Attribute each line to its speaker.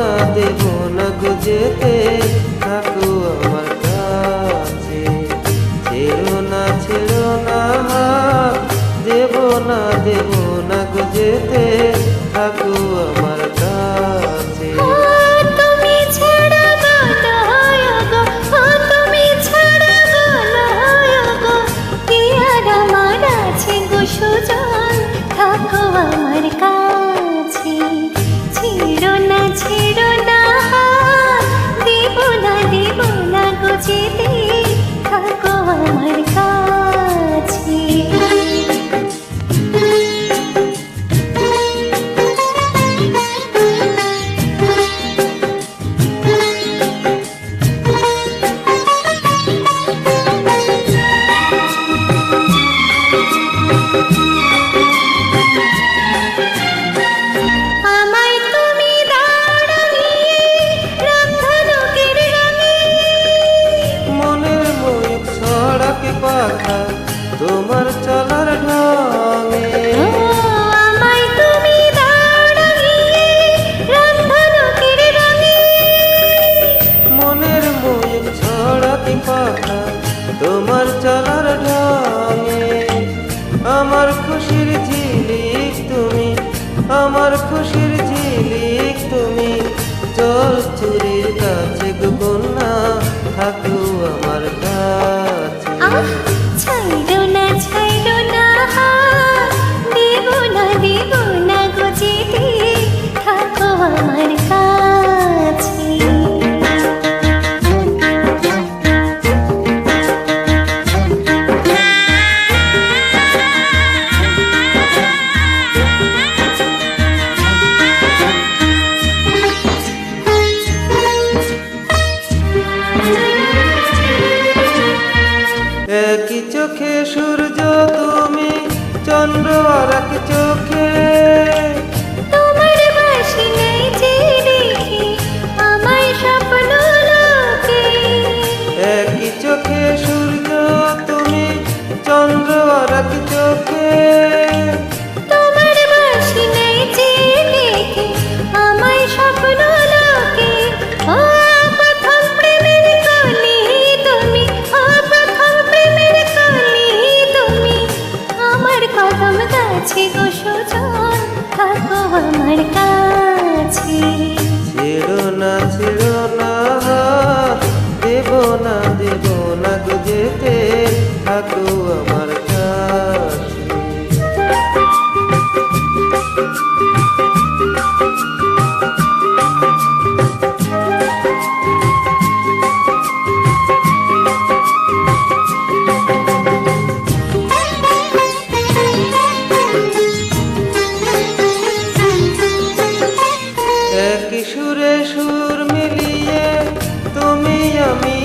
Speaker 1: না দেব না গো যেতে, থাকো আমার কাছে। ছেড়ো না হাত, দেব না গো যেতে, থাকো আমার কাছে।
Speaker 2: তুমি ছাড়া গলায় গো, তুমি ছাড়া গলায় গো, কি আর আমার আছে গো সুজন, থাকো আমার কাছে। ছেড়ো না হাত, দেব না গো যেতে, থাকো আমার কাছে। আমায় তুমি দাঁড়ানিয়ে রামধনুকের রঙে,
Speaker 1: মনের ময়ূখ ছড়াকে পাখা তোমার চলার ঢঙে।
Speaker 2: ও আমায় তুমি দাঁড়ানিয়ে রামধনুকের রঙে,
Speaker 1: মনের ময়ূখ ছড়াকে পাখা তোমার চলার ঢঙে। আমার খুশির ঝিলিক তুমি, আমার খুশির ঝিলিক তুমি, জল চুরির কাছে গো কন্যা, থাকো আমার কাছে।
Speaker 2: আহ ছাইড়ো না হাত, দেব না গো যেতে, থাকো আমার কাছে।
Speaker 1: একই চোখে সূর্য তুমি, চন্দ্র আর এক চোখে।
Speaker 2: তোমার বাসি নেই যে দেখি আমায় স্বপ্ন লোকে,
Speaker 1: একই চোখে সূর্য তুমি, চন্দ্র আর এক চোখে।
Speaker 2: তোমার বাসি নেই যে দেখি আমায় স্বপ্ন লোকে। ও প্রথম প্রেমের কলি তুমি, ও প্রথম প্রেমের কলি তুমি, আমার কদম গাছে গো সুজন, থাকো আমার কাছে।
Speaker 1: ছেড়ো না হাত, দেব না গো যেতে, থাকো আমার কাছে। একই সুরে সুর মিলিয়ে তুমি আমি